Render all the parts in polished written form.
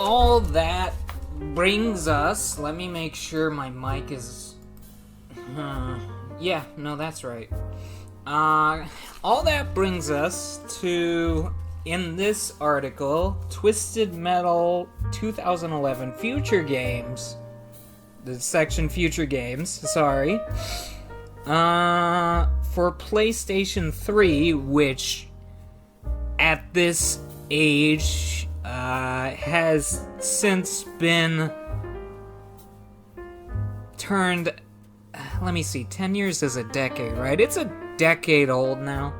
all that brings us... Let me make sure my mic is... yeah, no, that's right. All that brings us to, in this article, Twisted Metal 2011 Future Games. The section Future Games, sorry. For PlayStation 3, which at this age has since been turned, let me see, 10 years is a decade, right? It's a decade old now.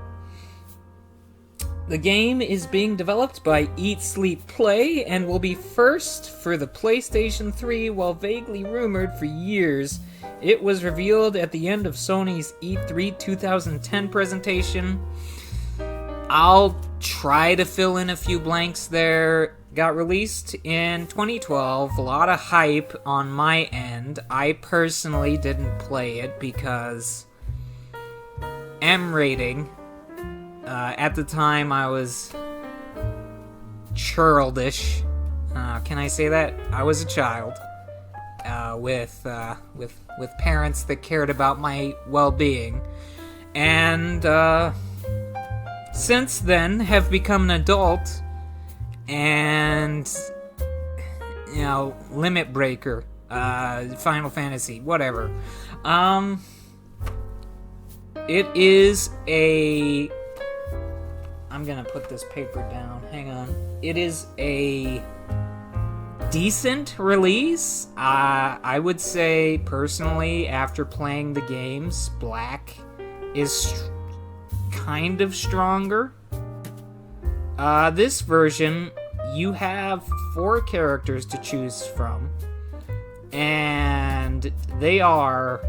The game is being developed by Eat Sleep Play and will be first for the PlayStation 3. While vaguely rumored for years, it was revealed at the end of Sony's E3 2010 presentation. I'll try to fill in a few blanks there. Got released in 2012, a lot of hype on my end. I personally didn't play it because M rating. At the time, I was churlish. Can I say that? I was a child with parents that cared about my well-being, and since then have become an adult and limit breaker, Final Fantasy, whatever. It is a... I'm gonna put this paper down. Hang on. It is a decent release. I would say, personally, after playing the games, Black is kind of stronger. This version, you have 4 characters to choose from, and they are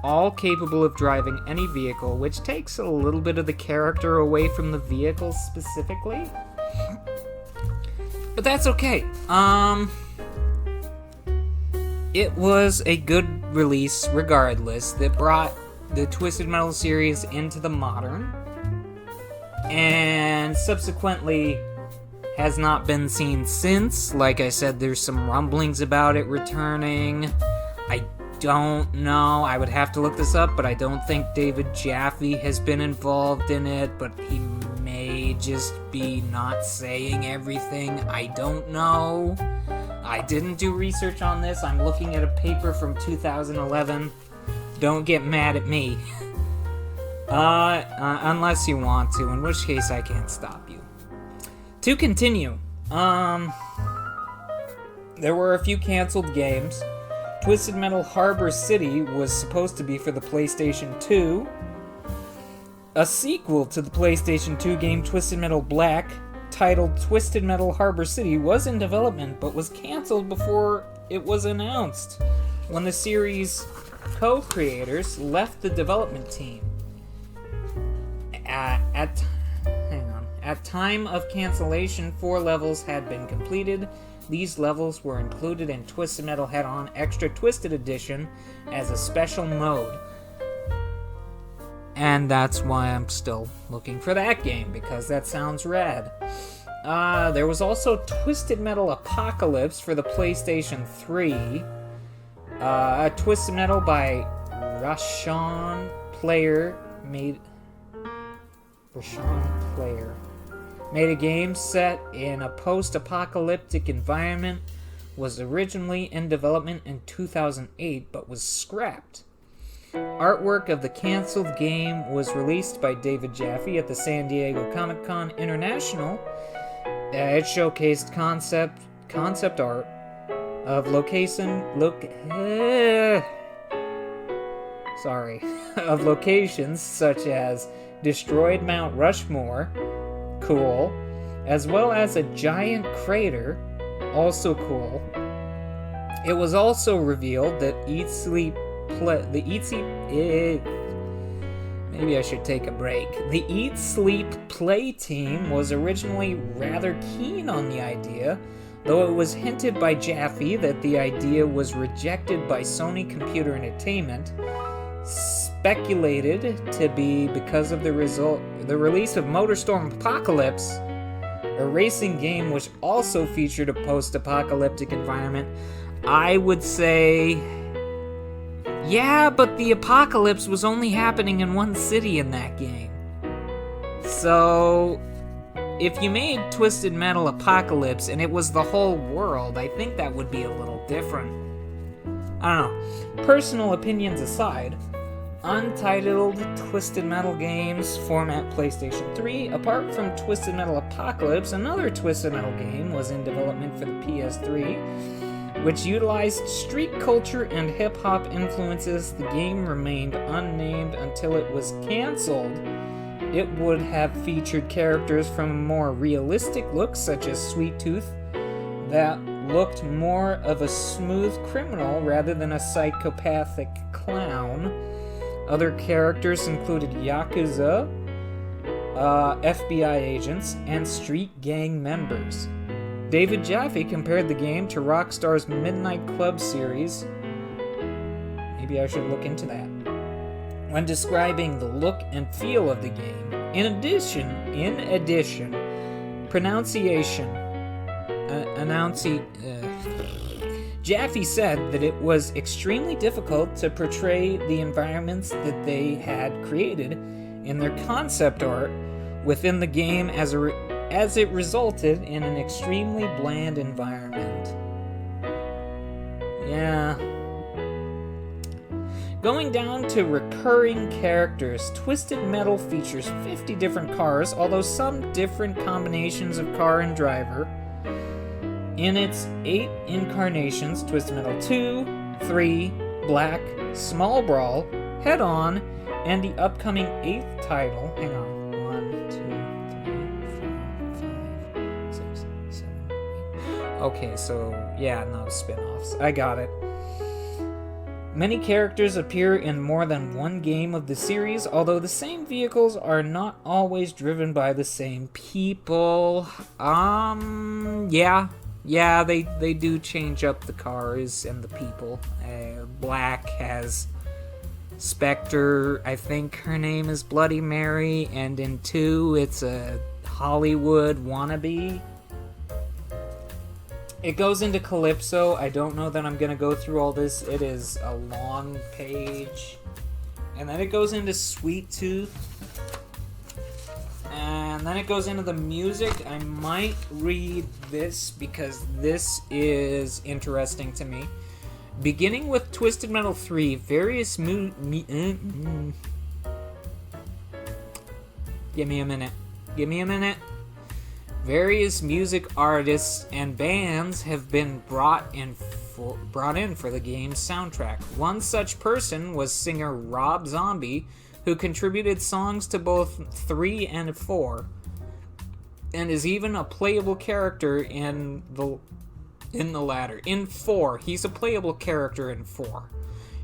all capable of driving any vehicle, which takes a little bit of the character away from the vehicle specifically. But that's okay. It was a good release regardless that brought the Twisted Metal series into the modern, and subsequently has not been seen since. Like I said, there's some rumblings about it returning. I don't know. I would have to look this up, but I don't think David Jaffe has been involved in it, but he may just be not saying everything. I don't know. I didn't do research on this. I'm looking at a paper from 2011. Don't get mad at me. Unless you want to, in which case I can't stop you. To continue, there were a few canceled games. Twisted Metal Harbor City was supposed to be for the PlayStation 2. A sequel to the PlayStation 2 game Twisted Metal Black, titled Twisted Metal Harbor City, was in development but was canceled before it was announced, when the series' co-creators left the development team. At time of cancellation, 4 levels had been completed. These levels were included in Twisted Metal Head-On Extra Twisted Edition as a special mode. And that's why I'm still looking for that game, because that sounds rad. There was also Twisted Metal Apocalypse for the PlayStation 3. Twisted Metal by Rashawn Player made a game set in a post-apocalyptic environment, was originally in development in 2008 but was scrapped. Artwork of the canceled game was released by David Jaffe at the San Diego Comic-Con International. It showcased concept art of locations such as destroyed Mount Rushmore, cool, as well as a giant crater, also cool. It was also revealed that maybe I should take a break. The Eat Sleep Play team was originally rather keen on the idea, though it was hinted by Jaffe that the idea was rejected by Sony Computer Entertainment. Speculated to be because of the release of MotorStorm Apocalypse, a racing game which also featured a post-apocalyptic environment, I would say, yeah, but the apocalypse was only happening in one city in that game. So, if you made Twisted Metal Apocalypse and it was the whole world, I think that would be a little different. I don't know. Personal opinions aside, Untitled Twisted Metal games format PlayStation 3. Apart from Twisted Metal Apocalypse, another Twisted Metal game was in development for the PS3, which utilized street culture and hip-hop influences. The game remained unnamed until it was cancelled. It would have featured characters from a more realistic look, such as Sweet Tooth, that looked more of a smooth criminal rather than a psychopathic clown. Other characters included Yakuza, FBI agents, and street gang members. David Jaffe compared the game to Rockstar's Midnight Club series. Maybe I should look into that. When describing the look and feel of the game. In addition, pronunciation. Jaffe said that it was extremely difficult to portray the environments that they had created in their concept art within the game as it resulted in an extremely bland environment. Yeah. Going down to recurring characters, Twisted Metal features 50 different cars, although some different combinations of car and driver. In its 8 incarnations, Twisted Metal 2, 3, Black, Small Brawl, Head On, and the upcoming 8th title, hang on, 1, 2, 3, 4, 5, 6, 7, 8. Okay, so, yeah, no spin-offs. I got it. Many characters appear in more than one game of the series, although the same vehicles are not always driven by the same people. Yeah, they do change up the cars and the people. Black has Spectre, I think her name is Bloody Mary, and in 2 it's a Hollywood wannabe. It goes into Calypso. I don't know that I'm going to go through all this. It is a long page. And then it goes into Sweet Tooth. And then it goes into the music. I might read this because this is interesting to me. Beginning with Twisted Metal 3, various Give me a minute. Various music artists and bands have been brought in for the game's soundtrack. One such person was singer Rob Zombie, who contributed songs to both 3 and 4, and is even a playable character in the latter. In 4, he's a playable character in 4.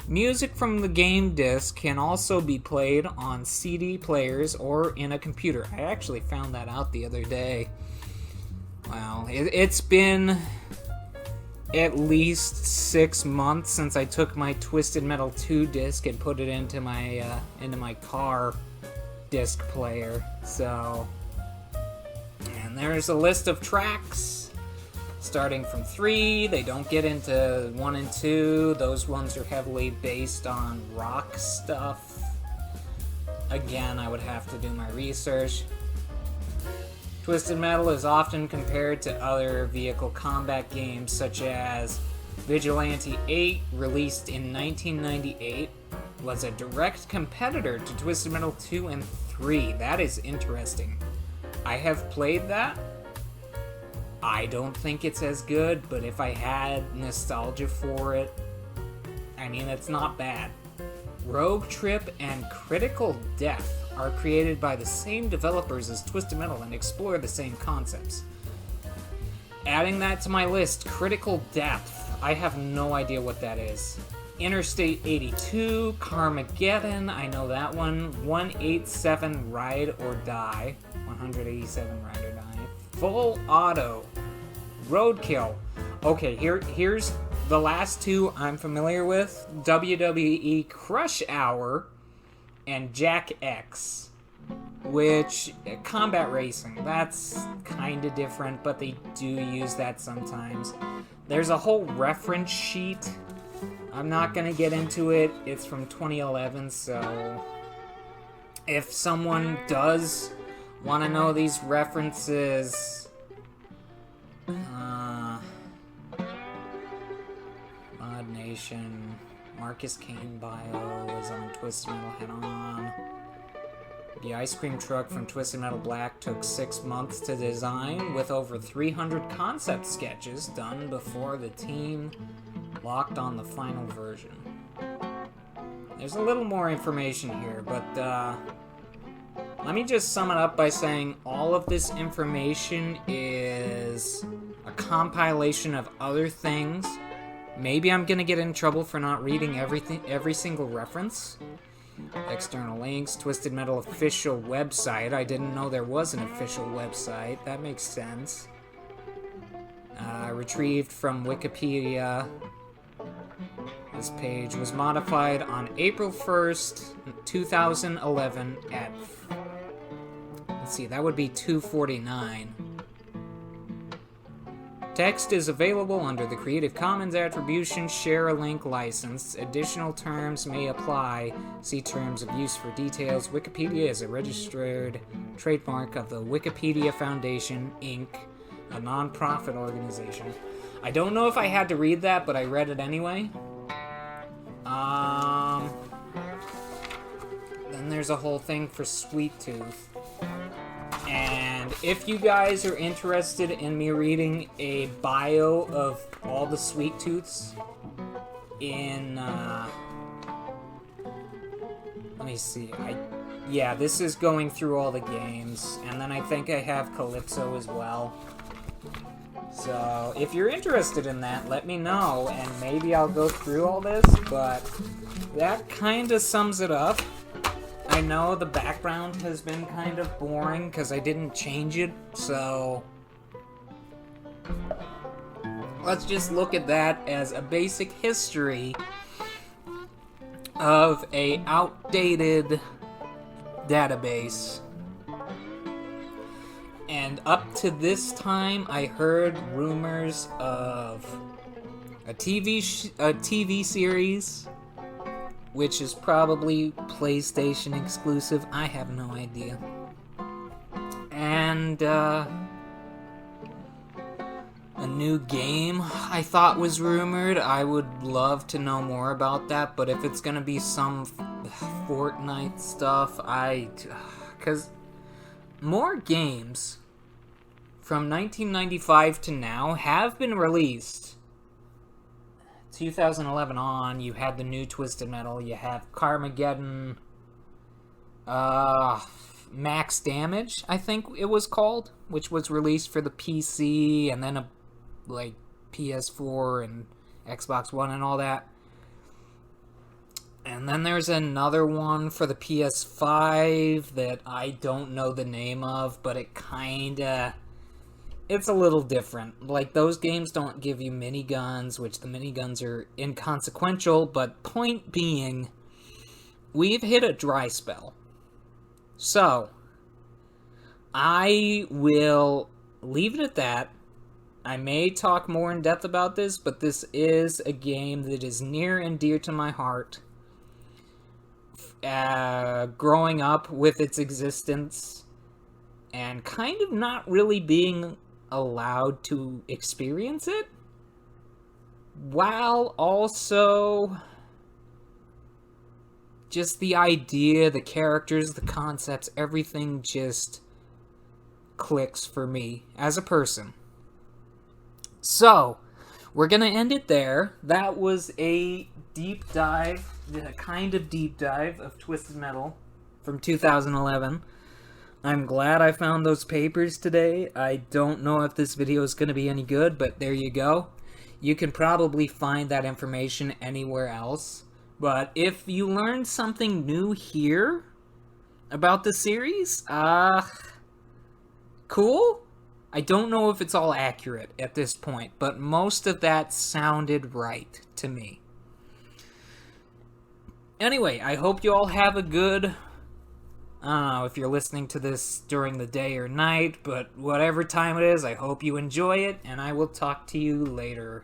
Music from the game disc can also be played on CD players or in a computer. I actually found that out the other day. Wow, it's been at least 6 months since I took my Twisted Metal 2 disc and put it into my car disc player. So, and there's a list of tracks starting from 3. They don't get into 1 and 2. Those ones are heavily based on rock stuff. Again, I would have to do my research. Twisted Metal is often compared to other vehicle combat games such as Vigilante 8, released in 1998, was a direct competitor to Twisted Metal 2 and 3. That is interesting. I have played that. I don't think it's as good, but if I had nostalgia for it, I mean, it's not bad. Rogue Trip and Critical Death are created by the same developers as Twisted Metal and explore the same concepts. Adding that to my list, Critical Depth. I have no idea what that is. Interstate 82, Carmageddon, I know that one. 187 Ride or Die. 187 Ride or Die. Full Auto. Roadkill. Okay, here's the last 2 I'm familiar with. WWE Crush Hour and Jack X. which, combat racing, that's kind of different, but they do use that sometimes. There's a whole reference sheet. I'm not going to get into it. It's from 2011, so if someone does want to know these references, Mod Nation, Marcus Kane bio is on Twisted Metal Head-On. The ice cream truck from Twisted Metal Black took 6 months to design, with over 300 concept sketches done before the team locked on the final version. There's a little more information here, but let me just sum it up by saying all of this information is a compilation of other things. Maybe I'm gonna get in trouble for not reading every single reference. External links, Twisted Metal official website. I didn't know there was an official website. That makes sense. Retrieved from Wikipedia. This page was modified on April 1st, 2011 at, let's see, that would be 2:49. Text is available under the Creative Commons Attribution Share Alike license. Additional terms may apply. See terms of use for details. Wikipedia is a registered trademark of the Wikipedia Foundation, Inc., a non-profit organization. I don't know if I had to read that, but I read it anyway. Then there's a whole thing for Sweet Tooth. And if you guys are interested in me reading a bio of all the Sweet Tooths in, let me see, yeah, this is going through all the games, and then I think I have Calypso as well. So, if you're interested in that, let me know, and maybe I'll go through all this, but that kind of sums it up. I know the background has been kind of boring because I didn't change it, so let's just look at that as a basic history of a outdated database. And up to this time, I heard rumors of a TV series, which is probably PlayStation exclusive. I have no idea. And a new game I thought was rumored. I would love to know more about that, but if it's gonna be some Fortnite stuff, because more games from 1995 to now have been released. 2011 on, you had the new Twisted Metal, you have Carmageddon, Max Damage, I think it was called, which was released for the PC, and then like PS4 and Xbox One and all that. And then there's another one for the PS5 that I don't know the name of, but it's a little different. Like, those games don't give you miniguns, which the miniguns are inconsequential, but point being, we've hit a dry spell. So, I will leave it at that. I may talk more in depth about this, but this is a game that is near and dear to my heart. Growing up with its existence, and kind of not really being allowed to experience it, while also just the idea, the characters, the concepts, everything just clicks for me as a person. So, we're gonna end it there. That was a deep dive, a kind of deep dive of Twisted Metal from 2011. I'm glad I found those papers today. I don't know if this video is going to be any good, but there you go. You can probably find that information anywhere else. But if you learned something new here about the series, cool. I don't know if it's all accurate at this point, but most of that sounded right to me. Anyway, I hope you all have a good I don't know if you're listening to this during the day or night, but whatever time it is, I hope you enjoy it, and I will talk to you later.